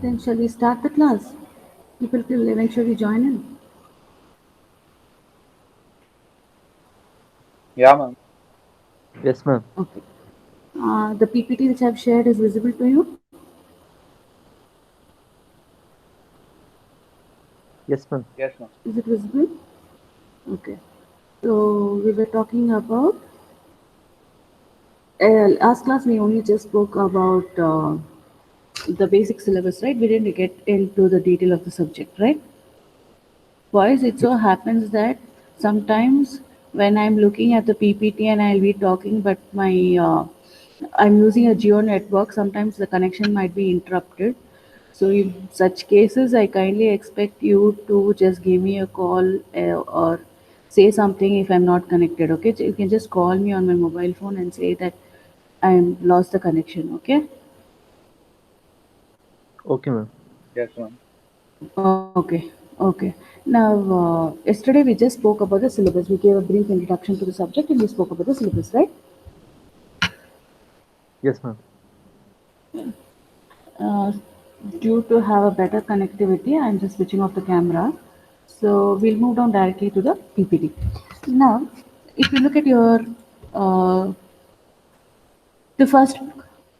Then shall we start the class? People will eventually join in. Yeah, ma'am. Yes, ma'am. Okay. The PPT which I've shared is visible to you? Yes, ma'am. Yes, ma'am. Is it visible? Okay. So we were talking about last class we only just spoke about the basic syllabus, right? We didn't get into the detail of the subject, right? Boys, it so happens that sometimes when I'm looking at the PPT and I'll be talking, but I'm using a geo network, sometimes the connection might be interrupted. So in such cases, I kindly expect you to just give me a call or say something if I'm not connected. Okay, so you can just call me on my mobile phone and say that I'm lost the connection. Okay. Okay, ma'am. Yes, ma'am. Okay. Okay. Now, yesterday we just spoke about the syllabus. We gave a brief introduction to the subject and we spoke about the syllabus, right? Yes, ma'am. Uh, Due to have a better connectivity, I'm just switching off the camera. So we'll move down directly to the PPT. Now, if you look at your uh, the first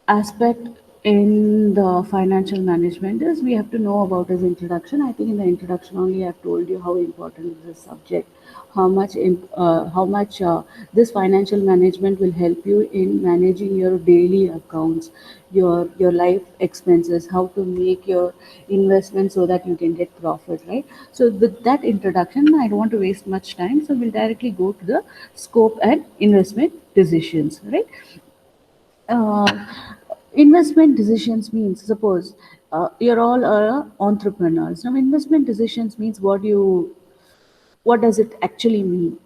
aspect in the financial management is we have to know about his introduction. I think in the introduction only I've told you how important is this subject, how much this financial management will help you in managing your daily accounts, your life expenses, how to make your investment so that you can get profit, right? So with that introduction, I don't want to waste much time, so we'll directly go to the scope and investment decisions, right? uh, Investment decisions means, suppose you're all entrepreneurs. Now investment decisions means what does it actually mean?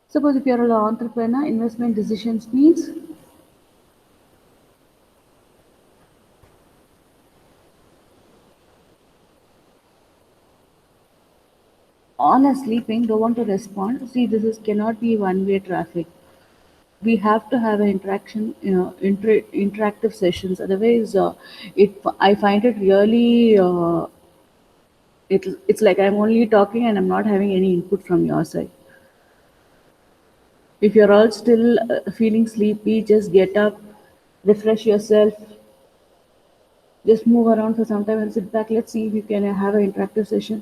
Suppose if you're an entrepreneur, investment decisions means all are sleeping, don't want to respond. See, this is cannot be one way traffic. We have to have an interaction, interactive sessions, otherwise I find it really it's like I'm only talking and I'm not having any input from your side. If you're all still feeling sleepy, just get up, refresh yourself, just move around for some time and sit back. Let's see if you can have an interactive session.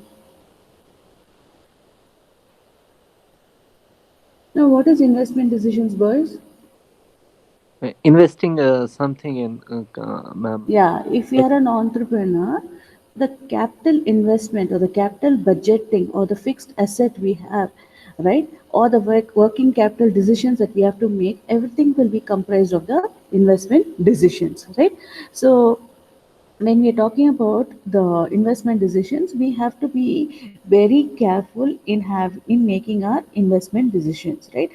Now, what is investment decisions, boys? Investing something in, ma'am. Yeah, if you Like, are an entrepreneur, the capital investment or the capital budgeting or the fixed asset we have, right, or the working capital decisions that we have to make, everything will be comprised of the investment decisions, right? So when we're talking about the investment decisions, we have to be very careful in making our investment decisions, right?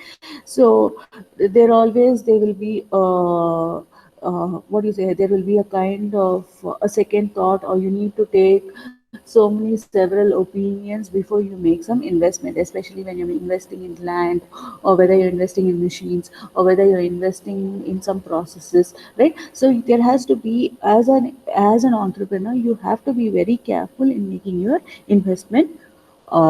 So there will be what do you say, there will be a kind of a second thought, or you need to take so many several opinions before you make some investment, especially when you're investing in land, or whether you're investing in machines, or whether you're investing in some processes, right? So there has to be, as an entrepreneur, you have to be very careful in making your investment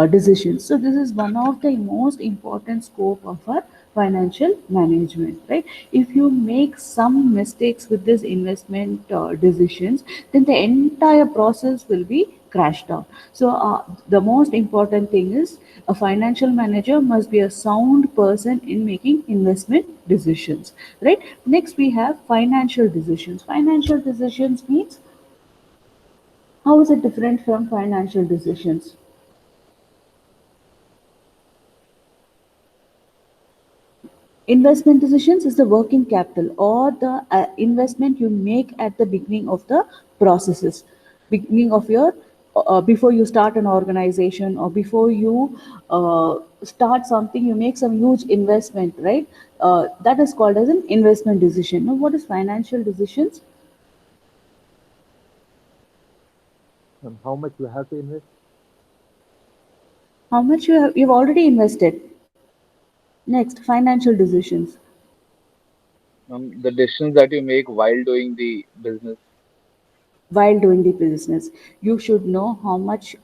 decisions. So this is one of the most important scope of our financial management, right? If you make some mistakes with this investment decisions, then the entire process will be crashed out. So the most important thing is a financial manager must be a sound person in making investment decisions, right? Next we have financial decisions. Financial decisions means, how is it different from financial decisions? Investment decisions is the working capital or the investment you make at the beginning of the processes, beginning of your before you start an organization, or before you start something, you make some huge investment, right? That is called as an investment decision. Now, what is financial decisions? how much you have to invest? How much you've already invested. Next, financial decisions. The decisions that you make while doing the business. While doing the business, you should know how much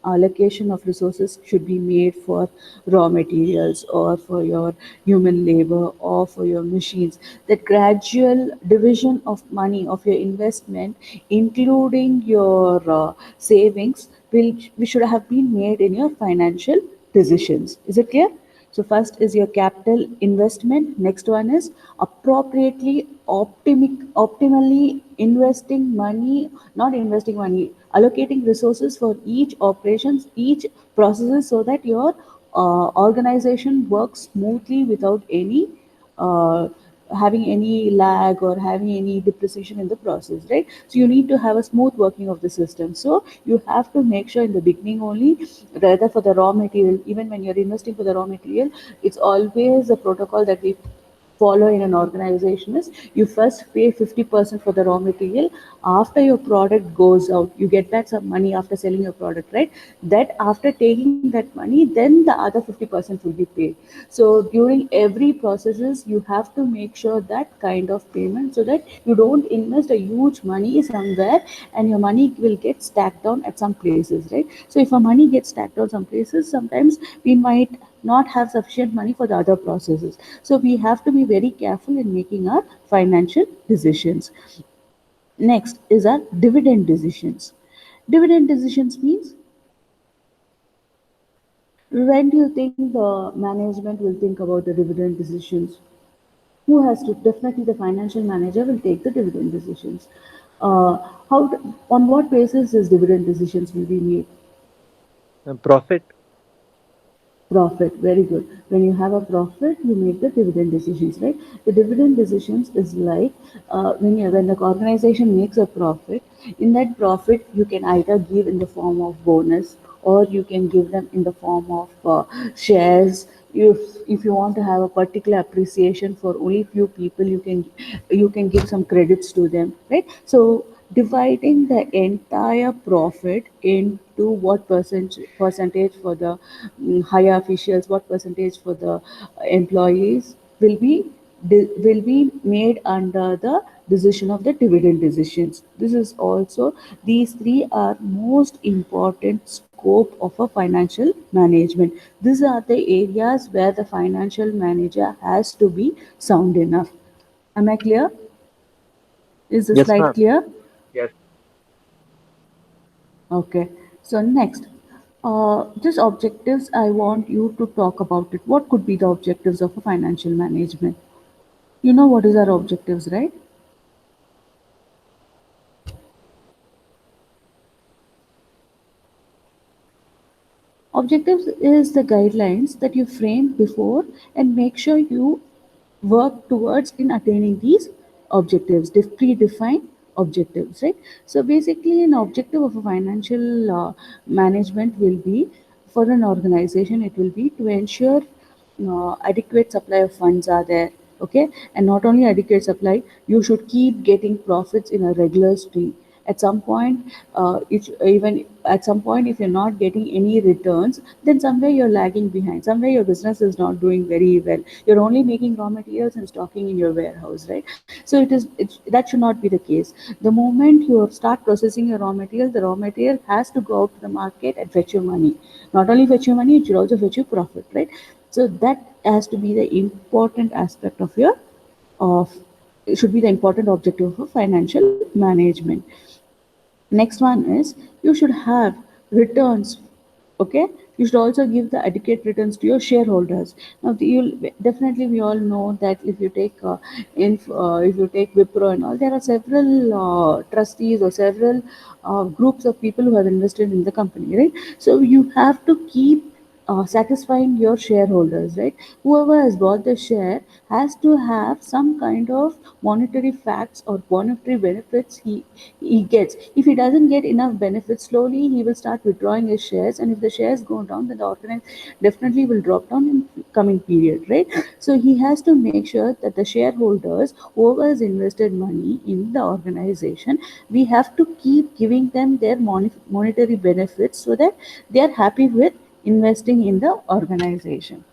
allocation of resources should be made for raw materials or for your human labor or for your machines. That gradual division of money of your investment, including your savings, will we should have been made in your financial decisions. Is it clear? So first is your capital investment. Next one is appropriately optimally investing money, not investing money, allocating resources for each operations, each processes so that your organization works smoothly without any uh, having any lag or having any depreciation in the process, right? So you need to have a smooth working of the system. So you have to make sure in the beginning only, rather for the raw material, even when you're investing for the raw material, it's always a protocol that we follow in an organization is you first pay 50% for the raw material. After your product goes out, you get back some money after selling your product, right? That after taking that money, then the other 50% will be paid. So during every processes, you have to make sure that kind of payment, so that you don't invest a huge money somewhere and your money will get stacked down at some places, right? So if our money gets stacked down some places, sometimes we might not have sufficient money for the other processes. So we have to be very careful in making our financial decisions. Next is our dividend decisions. Dividend decisions means, when do you think the management will think about the dividend decisions? Who has to? Definitely the financial manager will take the dividend decisions. Uh, on what basis is dividend decisions will be made? Profit. Profit, very good. When you have a profit, you make the dividend decisions, right? The dividend decisions is like, when the organization makes a profit, in that profit you can either give in the form of bonus, or you can give them in the form of shares. If you want to have a particular appreciation for only few people, you can give some credits to them, right? So dividing the entire profit into what percentage for the higher officials, what percentage for the employees, will be made under the decision of the dividend decisions. This is also, these three are most important scope of a financial management. These are the areas where the financial manager has to be sound enough. Am I clear? Is the Yes, slide ma'am. clear? Yes. Okay. So next, just objectives. I want you to talk about it. What could be the objectives of a financial management? You know what is our objectives, right? Objectives is the guidelines that you frame before and make sure you work towards in attaining these objectives, predefined objectives, right? So basically, an objective of a financial management will be, for an organization, it will be to ensure adequate supply of funds are there. Okay, and not only adequate supply, you should keep getting profits in a regular stream. At some point, even at some point, if you're not getting any returns, then somewhere you're lagging behind, somewhere your business is not doing very well. You're only making raw materials and stocking in your warehouse, right? So that should not be the case. The moment you start processing your raw material, the raw material has to go out to the market and fetch you money. Not only fetch you money, it should also fetch you profit, right? So that has to be the important aspect of your of it should be the important objective of financial management. Next one is, you should have returns. Okay, you should also give the adequate returns to your shareholders. Now you'll definitely, we all know that if you take if you take Wipro and all, there are several trustees or several groups of people who have invested in the company, right? So you have to keep satisfying your shareholders, right? Whoever has bought the share has to have some kind of monetary facts or monetary benefits he gets. If he doesn't get enough benefits, slowly he will start withdrawing his shares, and if the shares go down, then the organization definitely will drop down in coming period, right? So he has to make sure that the shareholders, whoever has invested money in the organization, we have to keep giving them their monetary benefits so that they are happy with investing in the organization.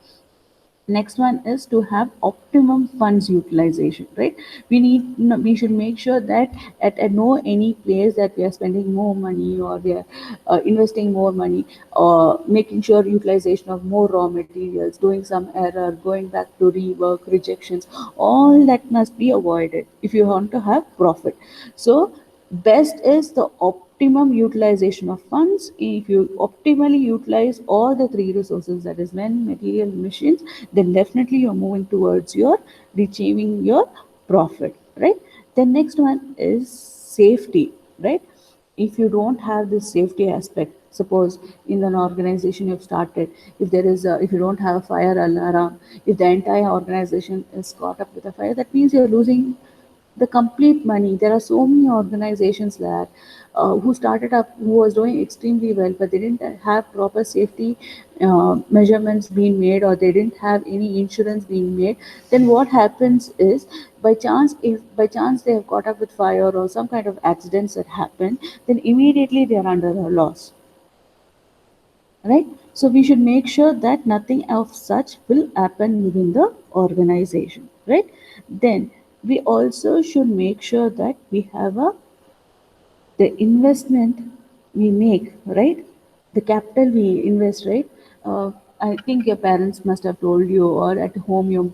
Next one is to have optimum funds utilization, right? We should make sure that at no any place that we are spending more money, or we are investing more money, or making sure utilization of more raw materials, doing some error, going back to rework, rejections, all that must be avoided if you want to have profit. So best is the optimum utilization of funds. If you optimally utilize all the three resources, that is men, material, machines, then definitely you're moving towards your achieving your profit, right? The next one is safety, right? If you don't have this safety aspect, suppose in an organization you've started, if you don't have a fire alarm, if the entire organization is caught up with a fire, that means you're losing the complete money. There are so many organizations that who started up, who was doing extremely well, but they didn't have proper safety measurements being made, or they didn't have any insurance being made. Then what happens is, by chance, if by chance they have caught up with fire or some kind of accidents that happen, then immediately they are under a loss, right? So we should make sure that nothing of such will happen within the organization, right? Then we also should make sure that we have a the investment we make, right? The capital we invest, right? uh, I think your parents must have told you, or at home your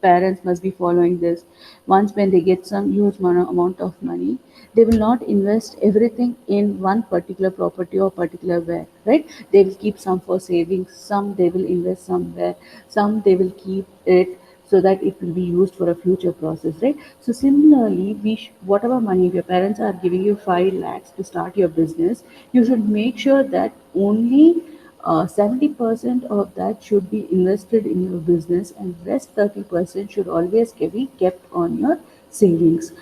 parents must be following this. Once when they get some huge amount of money, they will not invest everything in one particular property or particular where, right? They will keep some for savings, some they will invest somewhere, some they will keep it so that it will be used for a future process, right? So similarly, whatever money, if your parents are giving you 5 lakhs to start your business, you should make sure that only 70% of that should be invested in your business, and rest 30% should always be kept on your savings,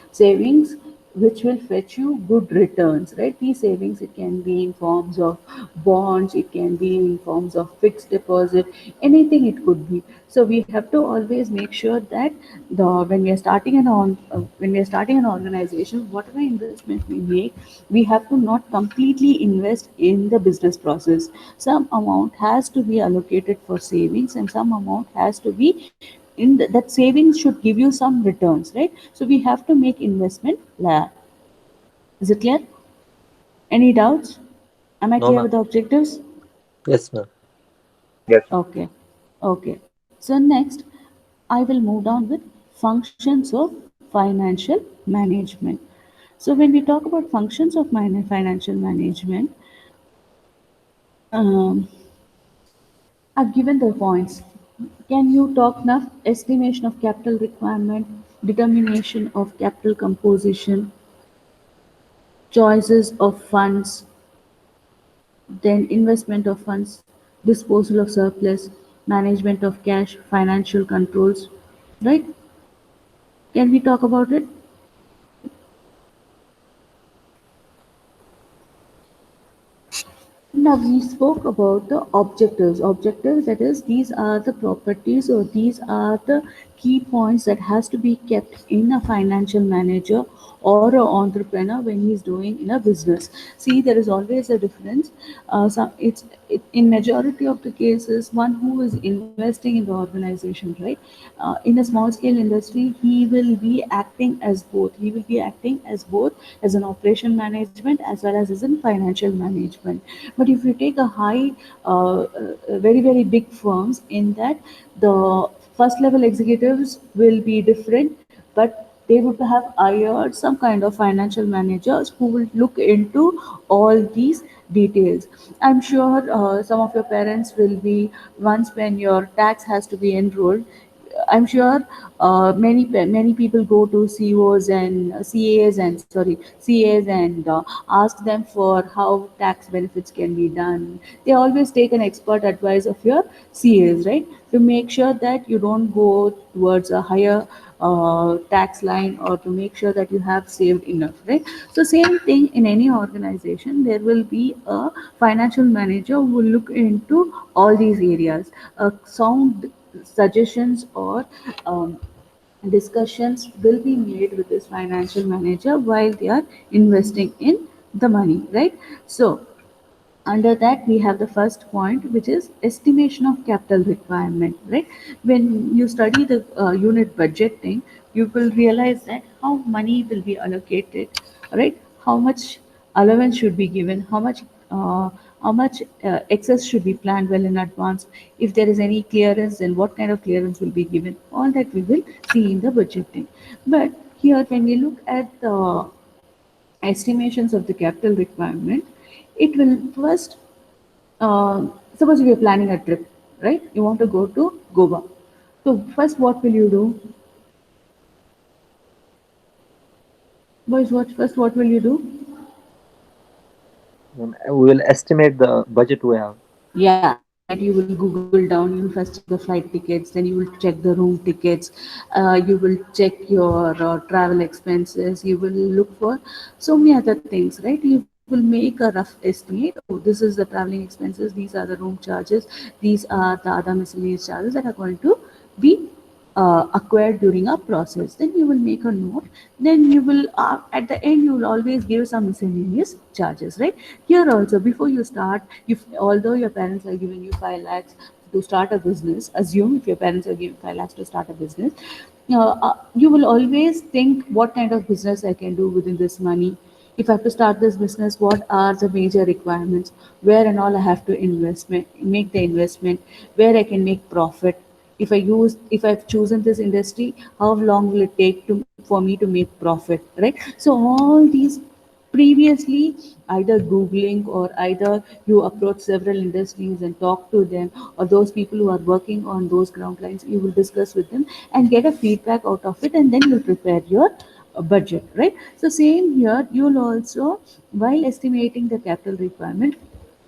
which will fetch you good returns, right? These savings, it can be in forms of bonds, it can be in forms of fixed deposit, anything it could be. So we have to always make sure that the when we are starting an organization, whatever investment we make, we have to not completely invest in the business process. Some amount has to be allocated for savings, and some amount has to be that savings should give you some returns, right? So we have to make investment lab. Is it clear? Any doubts? Am I No, clear ma'am. with the objectives? Yes, ma'am. Yes. Okay. Okay. So next, I will move down with functions of financial management. So when we talk about functions of financial management, um, I've given the points. Can you talk now? Estimation of capital requirement, determination of capital composition, choices of funds, then investment of funds, disposal of surplus, management of cash, financial controls, right? Can we talk about it? Now we spoke about the objectives. Objectives, that is, these are the properties, or these are the key points that has to be kept in a financial manager or an entrepreneur when he's doing in a business. See, there is always a difference. In majority of the cases, one who is investing in the organization, right? In a small scale industry, he will be acting as both. He will be acting as both as an operation management as well as in financial management. But if you take a very very big firms, in that the first level executives will be different, but they would have hired some kind of financial managers who will look into all these details. I'm sure some of your parents will be, once when your tax has to be enrolled, I'm sure many people go to COs and CAs and sorry CAs and ask them for how tax benefits can be done. They always take an expert advice of your CAs, right, to make sure that you don't go towards a higher tax line, or to make sure that you have saved enough, right? So same thing in any organization, there will be a financial manager who will look into all these areas. Sound suggestions or discussions will be made with this financial manager while they are investing in the money, right? So Under that we have the first point, which is estimation of capital requirement, right? When you study the unit budgeting, you will realize that how money will be allocated, right? How much allowance should be given, uh, how much excess should be planned well in advance. If there is any clearance, then what kind of clearance will be given, all that we will see in the budgeting. But here when we look at the estimations of the capital requirement, it will first, suppose we are planning a trip, right? You want to go to Goa. So first, what will you do? Boys, what will you do? We will estimate the budget we have. Yeah, estimate. You will Google down. You will first check the flight tickets. Then you will check the room tickets. You will check your travel expenses. You will look for so many other things, right? You will make a rough estimate. Oh, this is the traveling expenses. These are the room charges. These are the other miscellaneous charges that are going to be acquired during a process. Then you will make a note. Then you will, at the end, you will always give some miscellaneous charges, right? Here also, before you start, if although your parents are giving you 5 lakhs to start a business, assume if your parents are giving 5 lakhs to start a business, you will always think what kind of business I can do within this money. If I have to start this business, what are the major requirements? Where and all I have to make the investment, where I can make profit. If I've chosen this industry, how long will it take for me to make profit, right? So all these previously, either googling or either you approach several industries and talk to them, or those people who are working on those ground lines, you will discuss with them and get a feedback out of it, and then you'll prepare your budget, right? So same here, you'll also, while estimating the capital requirement,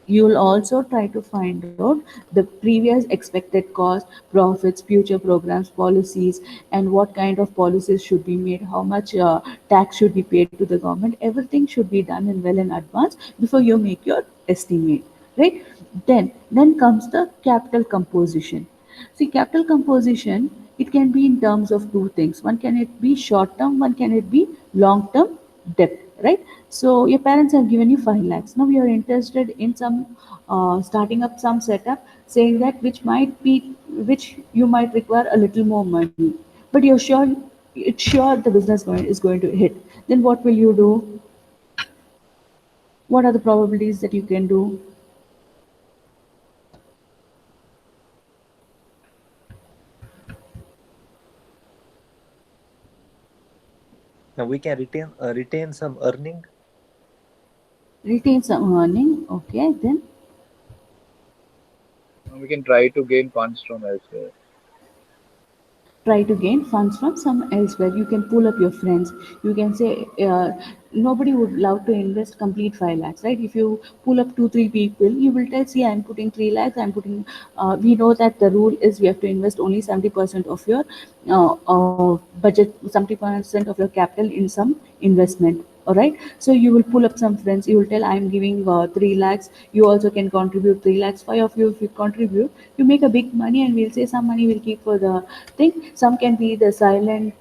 you will also try to find out the previous expected cost, profits, future programs, policies, and what kind of policies should be made, how much tax should be paid to the government. Everything should be done in well in advance before you make your estimate, right? Then comes the capital composition. See, capital composition, it can be in terms of two things. One can it be short term, one can it be long term debt, right? So your parents have given you 5 lakhs. Now you are interested in some starting up some setup, saying that which you might require a little more money, but you're sure it's sure the business is going to hit. Then what will you do? What are the probabilities that you can do? Now we can retain some earning. Retain some earning, okay? Then We can try to gain funds from elsewhere. try to gain funds from some elsewhere. You can pull up your friends. You can say, nobody would love to invest complete 5 lakhs, right? If you pull up 2 3 people, you will tell, see, I'm putting 3 lakhs, I'm putting, we know that the rule is we have to invest only 70% of your budget, 70% of your capital in some investment. All right, so you will pull up some friends, you will tell, I'm giving 3 lakhs, you also can contribute 3 lakhs. 5 of you, if you contribute, you make a big money, and we'll say some money will keep for the thing. Some can be the silent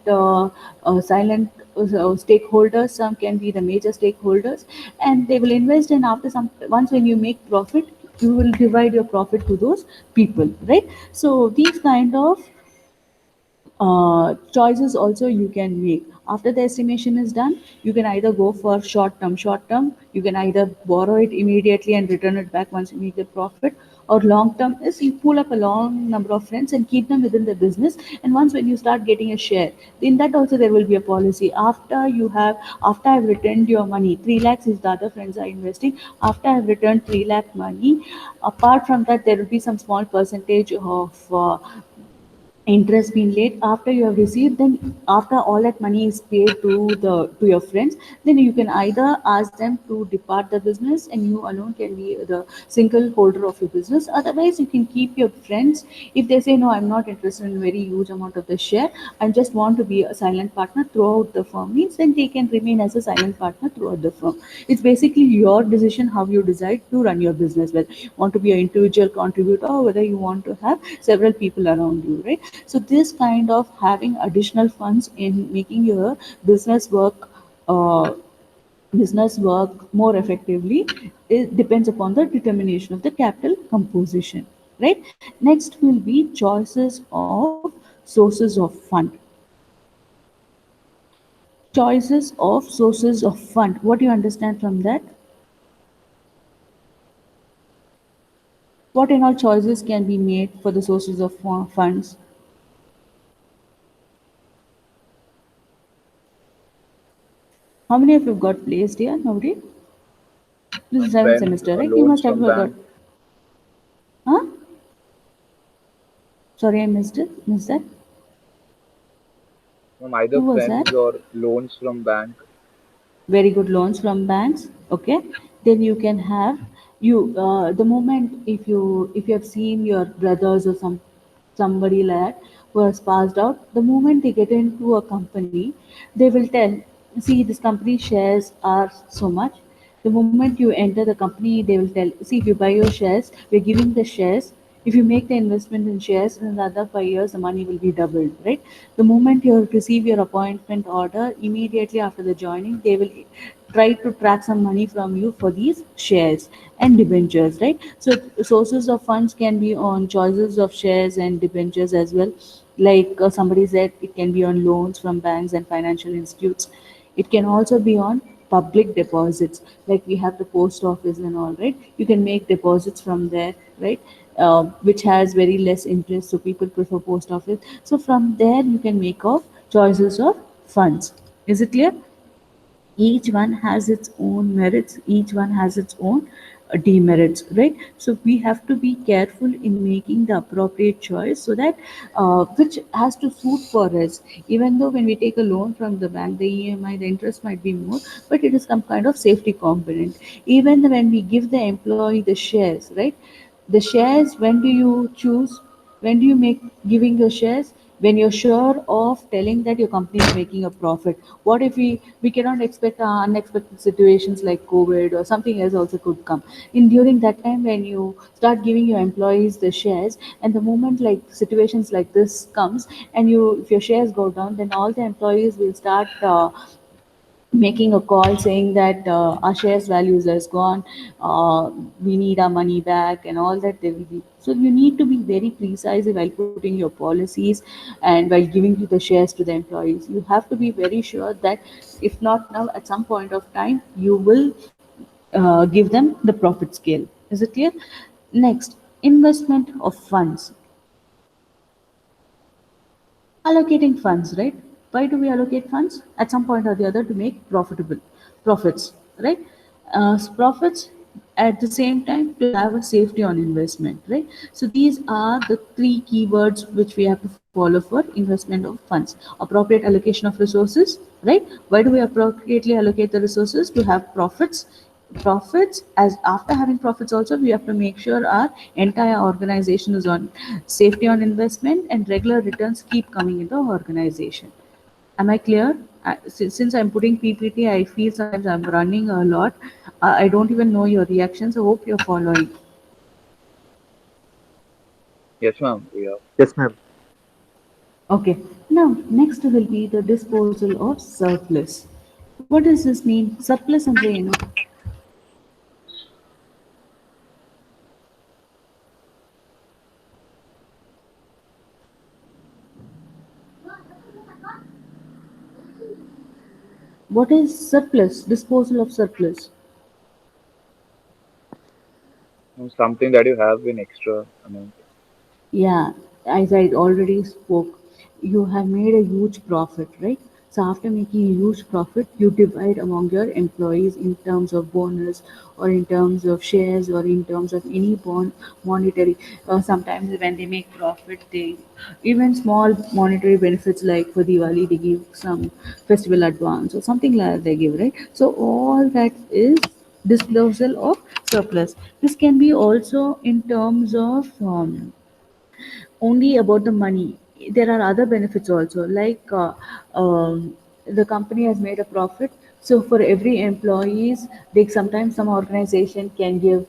stakeholders, some can be the major stakeholders, and they will invest. And after some, once when you make profit, you will divide your profit to those people, right? So these kind of choices also you can make. After the estimation is done, you can either go for short term, you can either borrow it immediately and return it back once you make the profit, or long term is you pull up a long number of friends and keep them within the business. And once when you start getting a share, in that also there will be a policy. After I've returned your money, 3 lakhs is the other friends are investing, after I've returned 3 lakh money, apart from that there will be some small percentage of interest being laid after you have received. Then after all that money is paid to your friends, then you can either ask them to depart the business, and you alone can be the single holder of your business. Otherwise, you can keep your friends. If they say, no, I'm not interested in very huge amount of the share, I just want to be a silent partner throughout the firm, means then they can remain as a silent partner throughout the firm. It's basically your decision how you decide to run your business, whether you want to be an individual contributor or whether you want to have several people around you, right? So this kind of having additional funds in making your business work uh, business work more effectively, it depends upon the determination of the capital composition, right? Next will be choices of sources of fund. Choices of sources of fund, what do you understand from that? What in all choices can be made for the sources of funds? How many of you got placed here? Nobody? This is seventh Friends semester, or right? You loans must have from got. bank. Huh? Sorry, I missed it. Missed that. Either Who was that? friends or loans from bank. Very good loans from banks. Okay, then you can have you the moment, if you have seen your brothers or somebody like that who has passed out, the moment they get into a company, they will tell, see, this company shares are so much. The moment you enter the company, they will tell, see, if you buy your shares, we're giving the shares. If you make the investment in shares, in another 5 years, the money will be doubled, right? The moment you receive your appointment order, immediately after the joining, they will try to track some money from you for these shares and debentures, right? So sources of funds can be on choices of shares and debentures as well. Like somebody said, it can be on loans from banks and financial institutes. It can also be on public deposits, like we have the post office and all, right? You can make deposits from there, right? Which has very less interest, so people prefer post office. So from there, you can make off choices of funds. Is it clear? Each one has its own merits, each one has its own demerits, right? So we have to be careful in making the appropriate choice, so that which has to suit for us. Even though when we take a loan from the bank, the EMI, the interest might be more, but it is some kind of safety component. Even when we give the employee the shares, right? The shares, when do you choose? When do you make giving your shares? When you're sure of telling that your company is making a profit. What if we cannot expect unexpected situations like COVID or something else also could come. In during that time, when you start giving your employees the shares, and the moment like situations like this comes, and you if your shares go down, then all the employees will start making a call saying that our shares values has gone, we need our money back and all that. They will be, so you need to be very precise while putting your policies and while giving you the shares to the employees. You have to be very sure that if not now, at some point of time, you will give them the profit scale. Is it clear? Next, investment of funds. Allocating funds, right? Why do we allocate funds? At some point or the other, to make profitable profits, right? Profits, at the same time, to have a safety on investment, right? So these are the three keywords which we have to follow for investment of funds. Appropriate allocation of resources, right? Why do we appropriately allocate the resources? To have profits. Profits, as after having profits also, we have to make sure our entire organization is on safety on investment, and regular returns keep coming in the organization. Am I clear? Since I'm putting PPT, I feel sometimes I'm running a lot. I don't even know your reactions. I hope you're following. Yes, ma'am. Yeah. Yes, ma'am. Okay. Now, next will be the disposal of surplus. What does this mean? Surplus ಅಂದ್ರೆ ಏನು? What is surplus? Disposal of surplus. Something that you have in extra amount. Yeah, as I already spoke, you have made a huge profit, right? So after making a huge profit, you divide among your employees in terms of bonus, or in terms of shares, or in terms of any monetary. Sometimes when they make profit, they even small monetary benefits, like for Diwali they give some festival advance or something like that they give, right? So all that is disposal of surplus. This can be also in terms of only about the money. There are other benefits also, like the company has made a profit. So for every employees, they sometimes some organization can give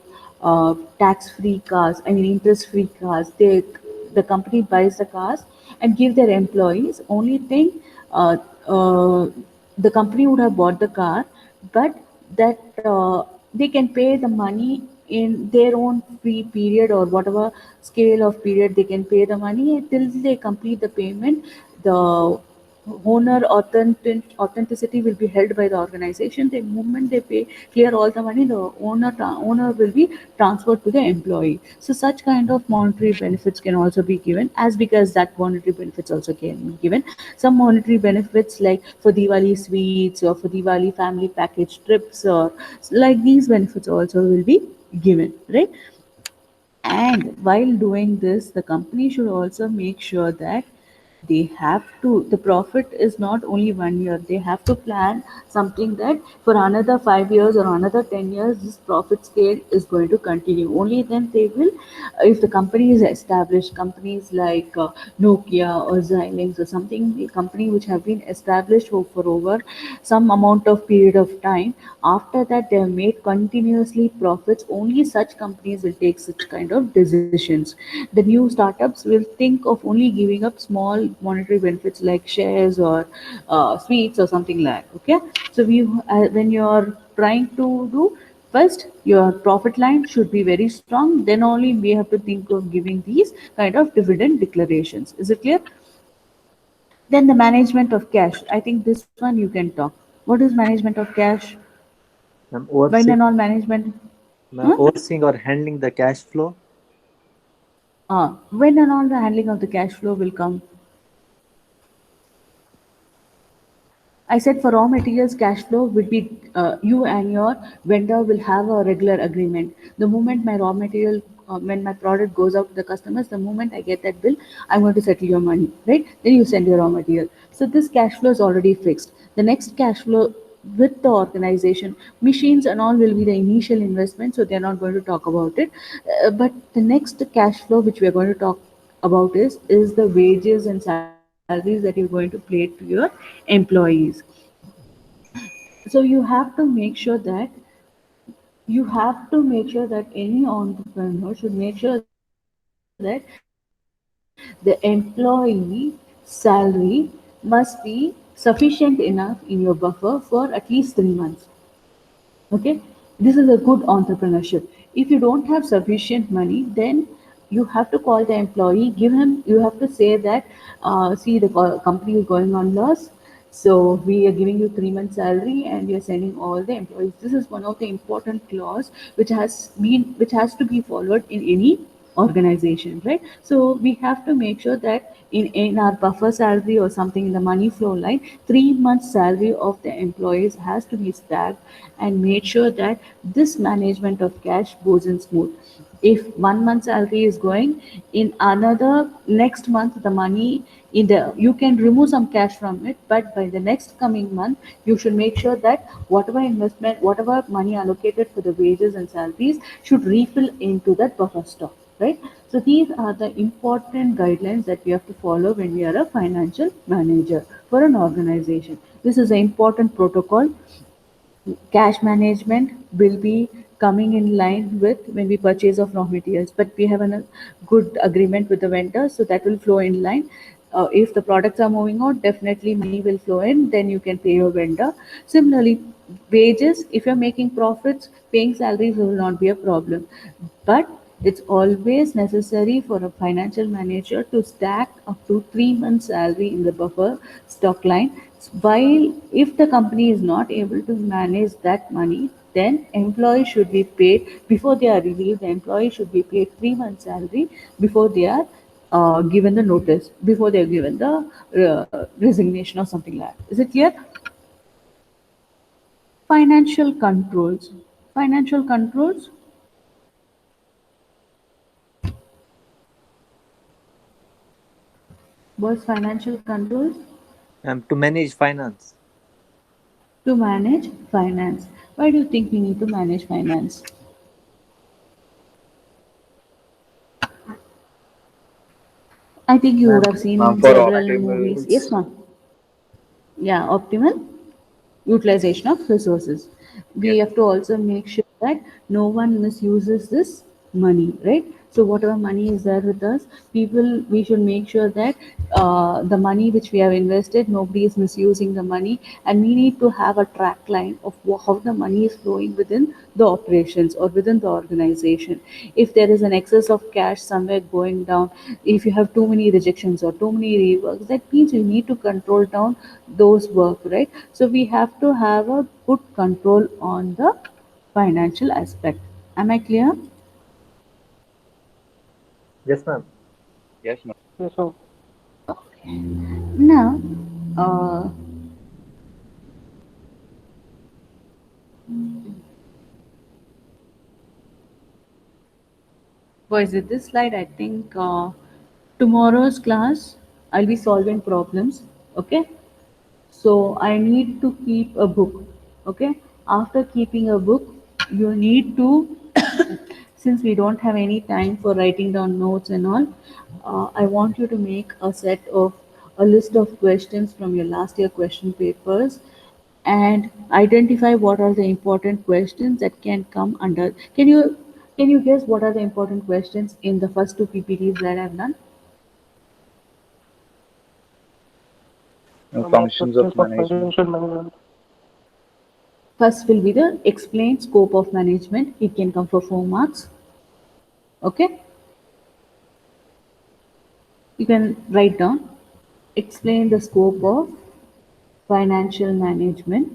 tax-free cars. I mean, interest-free cars. The company buys the cars and give their employees. Only thing, uh, uh, the company would have bought the car, but that they can pay the money in their own free period or whatever scale of period they can pay the money till they complete the payment. The owner authenticity will be held by the organization. The moment they pay clear all the money, the owner will be transferred to the employee. So such kind of monetary benefits can also be given, as because that monetary benefits also can be given. Some monetary benefits like for Diwali sweets or for Diwali family package trips or like these benefits also will be given, right? And while doing this, the company should also make sure that they have to, the profit is not only 1 year, they have to plan something that for another 5 years or another 10 years, this profit scale is going to continue. Only then they will, if the company is established, companies like Nokia or Xilinx or something, a company which have been established for over some amount of period of time, after that they have made continuously profits, only such companies will take such kind of decisions. The new startups will think of only giving up small monetary benefits like shares or sweets or something like, okay. So when you're trying to do, first your profit line should be very strong, then only we have to think of giving these kind of dividend declarations. Is it clear? Then the management of cash, I think this one you can talk. What is management of cash? Ma'am, When and all management, huh? overseeing or handling the cash flow. When and all the handling of the cash flow will come? I said for raw materials, cash flow will be you and your vendor will have a regular agreement. The moment my raw material, when my product goes out to the customers, the moment I get that bill, I'm going to settle your money, right? Then you send your raw material. So this cash flow is already fixed. The next cash flow with the organization, machines and all will be the initial investment, so they're not going to talk about it. But the next cash flow which we are going to talk about is the wages and salaries that you're going to pay to your employees. So you have to make sure that any entrepreneur should make sure that the employee salary must be sufficient enough in your buffer for at least 3 months. Okay, this is a good entrepreneurship. If you don't have sufficient money, then you have to call the employee, give him, you have to say that, see, the company is going on loss, so we are giving you 3 months salary and we are sending all the employees. This is one of the important clause which has to be followed in any organization, right? So we have to make sure that in our buffer salary or something in the money flow line, 3 months salary of the employees has to be stacked and made sure that this management of cash goes in smooth. If 1 month salary is going, in another next month the money in the, you can remove some cash from it, but by the next coming month you should make sure that whatever investment, whatever money allocated for the wages and salaries should refill into that buffer stock, right? So these are the important guidelines that we have to follow when we are a financial manager for an organization. This is an important protocol. Cash management will be coming in line with when we purchase of raw materials, but we have a good agreement with the vendor, so that will flow in line. If the products are moving out, definitely money will flow in, then you can pay your vendor. Similarly, wages, if you're making profits, paying salaries will not be a problem, but it's always necessary for a financial manager to stack up to 3 months salary in the buffer stock line. While if the company is not able to manage that money, then employees should be paid before they are relieved. The employee should be paid 3 months salary before they are given the notice, before they are given the resignation or something like that. Is it clear? Financial controls. Financial controls was financial controls To manage finance. to manage finance. Why do you think we need to manage finance? I think you would Ma'am, have Ma'am, seen for several optimal, movies. Yes, ma'am. Yeah, optimal utilization of resources. We yes, have to also make sure that no one misuses this money, right? So whatever money is there with us, we should make sure that the money which we have invested, nobody is misusing the money, and we need to have a track line of how the money is flowing within the operations or within the organization. If there is an excess of cash somewhere going down, if you have too many rejections or too many reworks, that means you need to control down those work, right? So we have to have a good control on the financial aspect. Am I clear? Yes, ma'am. Yes, ma'am. Yes, sir. Now, uh, boys, with this slide, I think tomorrow's class I'll be solving problems. Okay, so I need to keep a book. Okay, after keeping a book, you need to, since we don't have any time for writing down notes and all, I want you to make a set of a list of questions from your last year question papers and identify what are the important questions that can come under. Can you guess what are the important questions in the first two PPTs that I've done? Functions of Objectives of management. financial management. First will be the explain scope of management. It can come for 4 marks. Okay, you can write down. Explain the scope of financial management.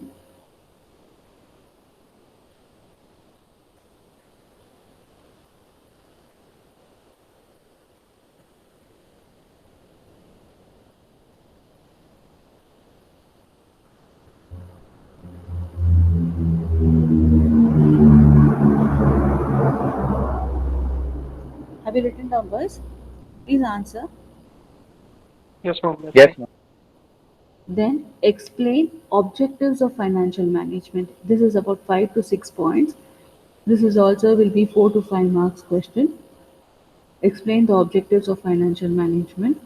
Have you written down, boys? Please answer. Yes, ma'am. Yes, Yes, ma'am. ma'am. Then explain objectives of financial management. This is about 5 to 6 points. This is also will be 4 to 5 marks question. Explain the objectives of financial management.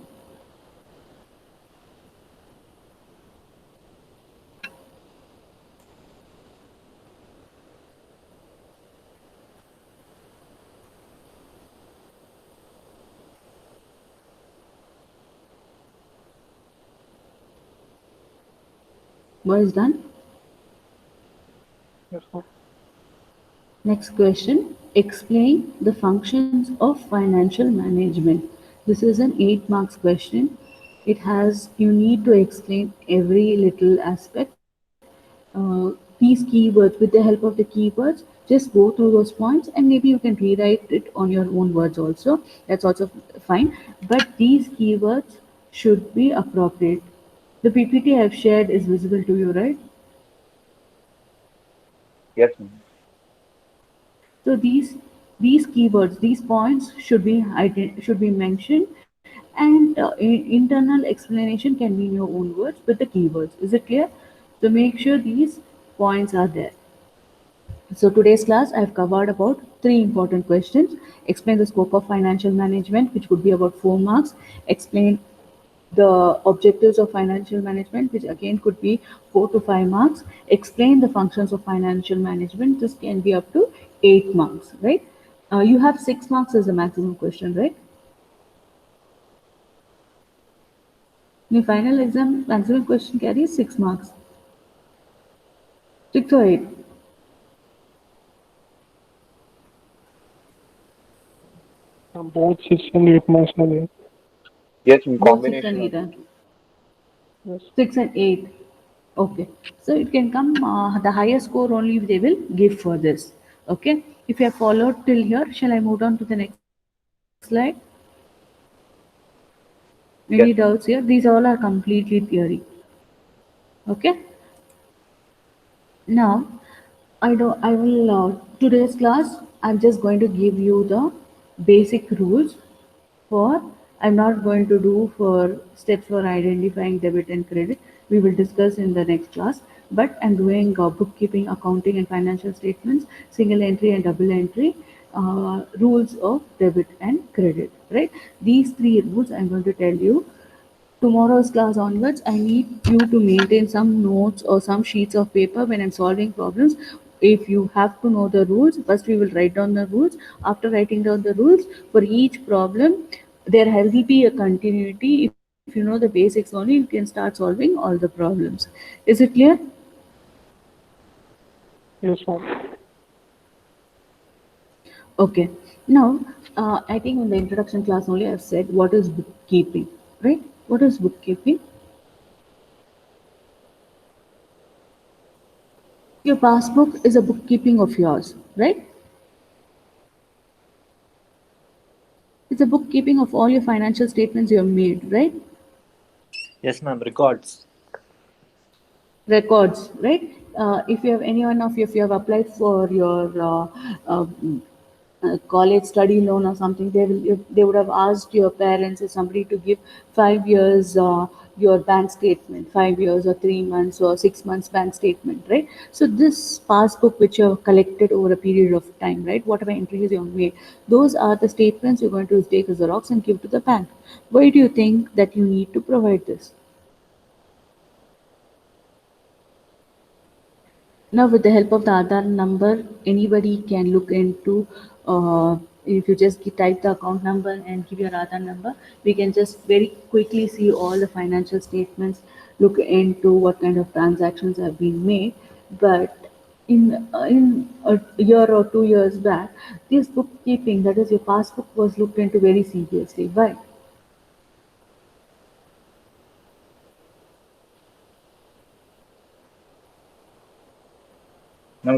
Boys done? Yes, ma'am. Next question. Explain the functions of financial management. This is an 8 marks question. It has, you need to explain every little aspect. These keywords, with the help of the keywords, just go through those points and maybe you can rewrite it on your own words also. That's also fine. But these keywords should be appropriate. The PPT I've shared is visible to you, right? Yes, ma'am. So these keywords, these points should be mentioned, and internal explanation can be in your own words with the keywords. Is it clear? So make sure these points are there. So today's class I've covered about three important questions. Explain the scope of financial management, which would be about 4 marks. Explain the objectives of financial management, which again could be 4 to 5 marks. Explain the functions of financial management. This can be up to 8 marks, right? You have 6 marks as the maximum question, right? Your final exam maximum question carries 6 marks. 6 or 8. Both 6 and 8 marks are there. Yes, ma'am. Both 6 and Combination 8 of are both. 6 and 8. Okay, so it can come the highest score only they will give for this. Okay, if you have followed till here, shall I move on to the next slide? Any Yes, doubts ma'am. here? These all are completely theory. Okay, now I will today's class. I'm just going to give you the basic rules for. I'm not going to do for steps for identifying debit and credit. We will discuss in the next class. But I'm doing bookkeeping, accounting, and financial statements, single entry and double entry, rules of debit and credit. Right? These three rules I'm going to tell you. Tomorrow's class onwards, I need you to maintain some notes or some sheets of paper when I'm solving problems. if you have to know the rules, first we will write down the rules. After writing down the rules for each problem, there will be a continuity. If you know the basics only, you can start solving all the problems. Is it clear? Yes, ma'am. Okay. Now, I think in the introduction class only I've said what is bookkeeping, right? What is bookkeeping? Your passbook is a bookkeeping of yours, right? It's a bookkeeping of all your financial statements you have made, right? Yes, ma'am. Records. Records, right? If you have any one of you, if you have applied for your uh, college study loan or something, they would have asked your parents or somebody to give 5 years your bank statement, 5 years or 3 months or 6 months bank statement, right? So this passbook which you have collected over a period of time, right? Whatever entries you have made, those are the statements you're going to take as a Xerox and give to the bank. Why do you think that you need to provide this? Now, with the help of the Aadhaar number, anybody can look into. If you just type the account number and give your Aadhaar number, we can just very quickly see all the financial statements, look into what kind of transactions have been made. But in a year or 2 years back, this bookkeeping, that is your passbook, was looked into very seriously. Why?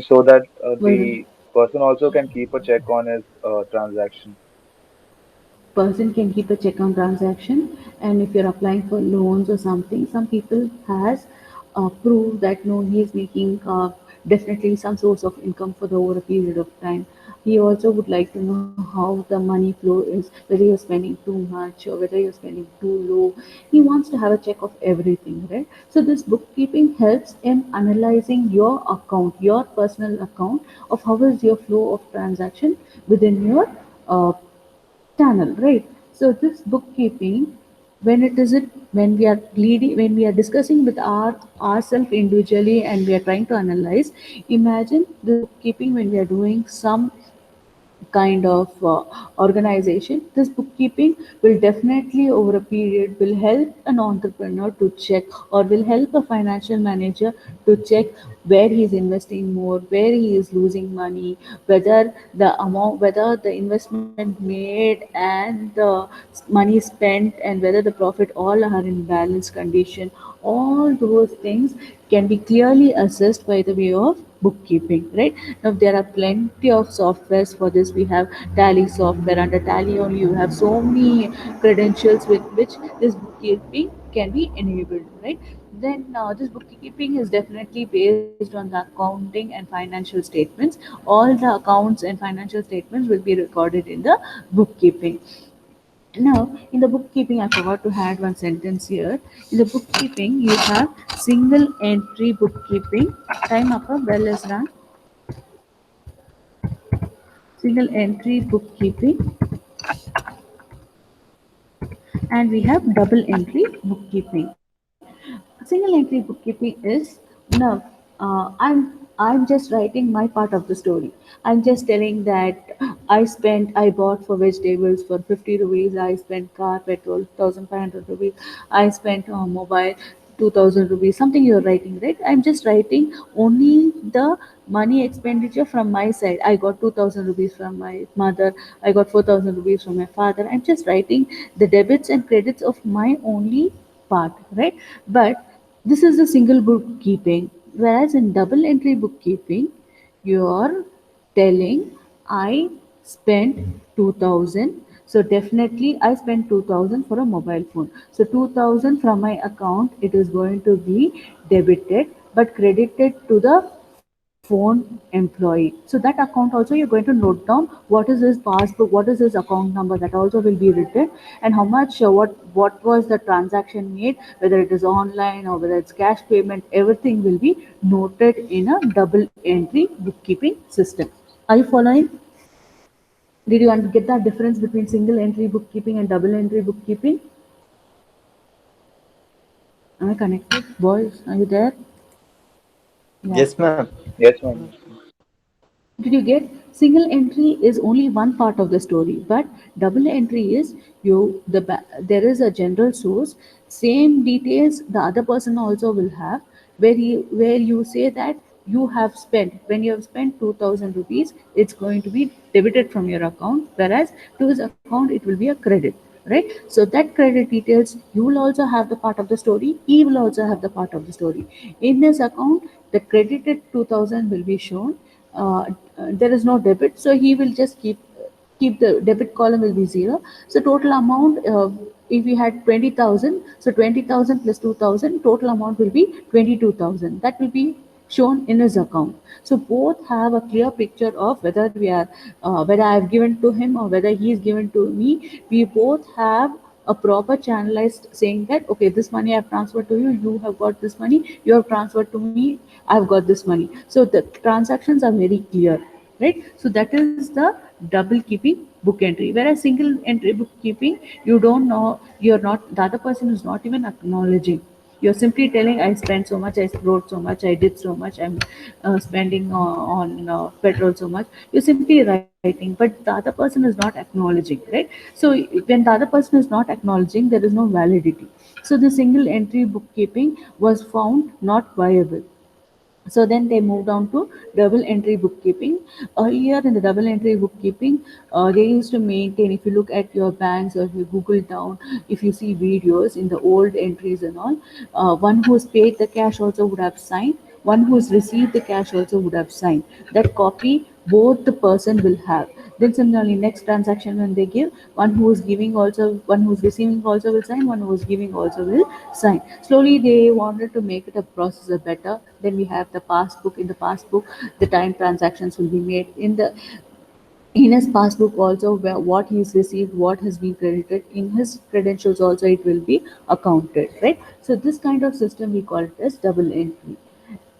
So that Well, the person also can keep a check on his transaction. person can keep a check on transaction, and if you're applying for loans or something, some people has proved that no, he is making definitely some source of income for the over a period of time. He also would like to know how the money flow is, whether you're spending too much or whether you're spending too low. He wants to have a check of everything, right? So this bookkeeping helps in analyzing your account, your personal account, of how is your flow of transaction within your uh, channel, right? So this bookkeeping, when it is it when we are leading, when we are discussing with ourselves individually and we are trying to analyze, imagine this bookkeeping when we are doing some kind of organization. This bookkeeping will definitely over a period will help an entrepreneur to check, or will help a financial manager to check where he is investing more, where he is losing money, whether the amount, whether the investment made and the money spent and whether the profit all are in balanced condition. All those things can be clearly assessed by the way of bookkeeping, right? Now there are plenty of softwares for this. We have Tally software. Under Tally only you have so many credentials with which this bookkeeping can be enabled, right? Then this bookkeeping is definitely based on the accounting and financial statements. All the accounts and financial statements will be recorded in the bookkeeping. Now, in the bookkeeping, I forgot to add one sentence here. In the bookkeeping, you have single entry bookkeeping. Time up, bell is run. Single entry bookkeeping, and we have double entry bookkeeping. Single entry bookkeeping is now. I'm just writing my part of the story. I'm just telling that I bought for vegetables for 50 rupees. I spent car petrol 1,500 rupees. I spent mobile 2,000 rupees. Something you're writing, right? I'm just writing only the money expenditure from my side. I got 2,000 rupees from my mother. I got 4,000 rupees from my father. I'm just writing the debits and credits of my only part, right? But this is the single bookkeeping. Whereas in double entry bookkeeping, you're telling I spent 2000. So definitely I spent 2000 for a mobile phone. So 2000 from my account, it is going to be debited but credited to the phone employee. So that account also you're going to note down what is his passbook, what is his account number, that also will be written, and how much what was the transaction made, whether it is online or whether it's cash payment, everything will be noted in a double entry bookkeeping system. Are you following? Did you get that difference between single entry bookkeeping and double entry bookkeeping? Am I connected? Boys, are you there? Yeah. Yes, ma'am. Yes, ma'am. Did you get? Single entry is only one part of the story, but double entry is there is a general source, same details the other person also will have, where you say that you have spent, when you have spent 2000 rupees, it's going to be debited from your account, whereas to his account it will be a credit, right? So that credit details, you will also have the part of the story, he will also have the part of the story. In his account, the credited 2000 will be shown, there is no debit, so he will just keep the debit column will be zero. So total amount, if we had 20,000, so 20,000 plus 2,000, total amount will be 22,000. That will be shown in his account. So both have a clear picture of whether I have given to him or whether he is given to me. We both have a proper channelized saying that okay, this money I've transferred to you, you have got this money, you have transferred to me, I've got this money. So the transactions are very clear, right? So that is the double keeping book entry. Whereas single entry bookkeeping, you don't know, you're not, the other person is not even acknowledging. You're simply telling, I spent so much, I wrote so much, I did so much, I'm spending on petrol so much. You're simply writing, but the other person is not acknowledging, right? So when the other person is not acknowledging, there is no validity. So the single entry bookkeeping was found not viable. So then they moved on to double entry bookkeeping. Earlier in the double entry bookkeeping, they used to maintain, if you look at your banks or if you Google down, if you see videos in the old entries and all, one who's paid the cash also would have signed, one who's received the cash also would have signed. That copy both the person will have. Then similarly, next transaction when they give, one who is giving also, one who is receiving also will sign, one who is giving also will sign. Slowly they wanted to make it a processor better. Then we have the passbook. In the passbook, the time transactions will be made. In his passbook also, where what he's received, what has been credited, in his credentials also it will be accounted, right? So this kind of system we call it as double entry.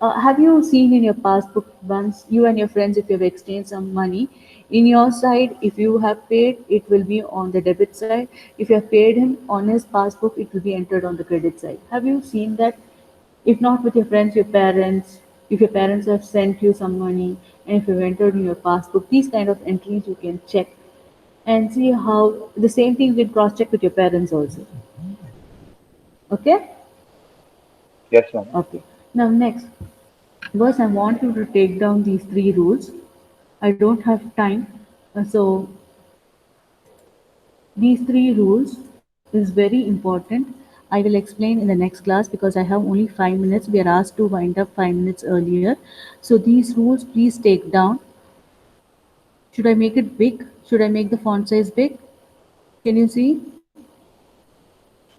Have you seen in your passbook, once you and your friends, if you have exchanged some money, in your side, if you have paid, it will be on the debit side. If you have paid him on his passbook, it will be entered on the credit side. Have you seen that? If not with your friends, your parents, if your parents have sent you some money, and if you've entered in your passbook, these kind of entries you can check and see how the same thing you can cross check with your parents also. Okay? Yes, ma'am. Okay. Now next. First, I want you to take down these three rules. I don't have time, so these three rules is very important. I will explain in the next class because I have only 5 minutes. We are asked to wind up 5 minutes earlier. So these rules, please take down. Should I make it big? Should I make the font size big? Can you see?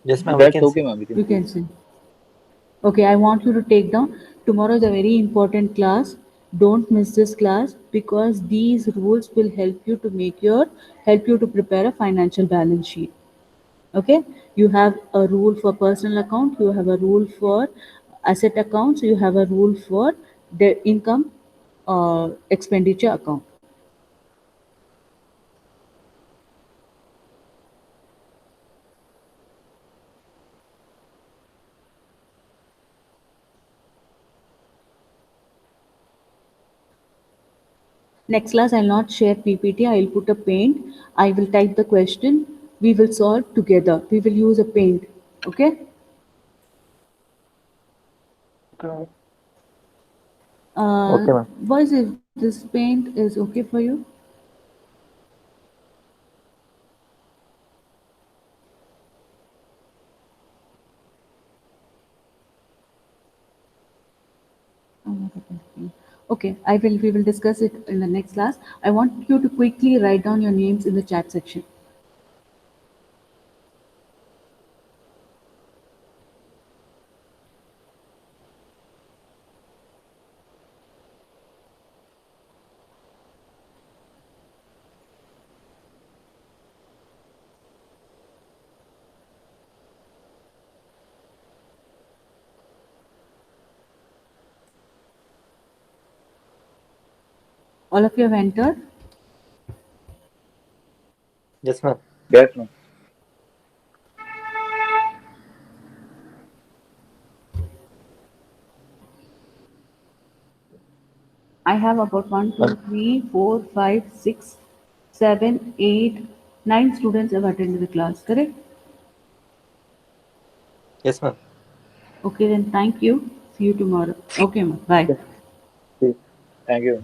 Yes, ma'am, we That's can okay, see. ma'am. We can You see. can see. Okay, I want you to take down. Tomorrow is a very important class. Don't miss this class because these rules will help you to prepare a financial balance sheet. Okay, you have a rule for personal account, you have a rule for asset accounts, you have a rule for the income expenditure account. Next class, I'll not share PPT. I'll put a paint. I will type the question. We will solve together. We will use a paint. Okay. Okay. Uh, Okay, ma'am. boys, if this paint is okay for you, okay, I will. We will discuss it in the next class. I want you to quickly write down your names in the chat section. All of you have entered. Yes, ma'am. Yes, ma'am. I I have about 1, 2, Ma'am, 3, 4, 5, 6, 7, 8, 9 students have attended the class, correct? yes, ma'am. Okay, then thank you. See you tomorrow. Okay, ma'am. Bye. Yes. Thank you.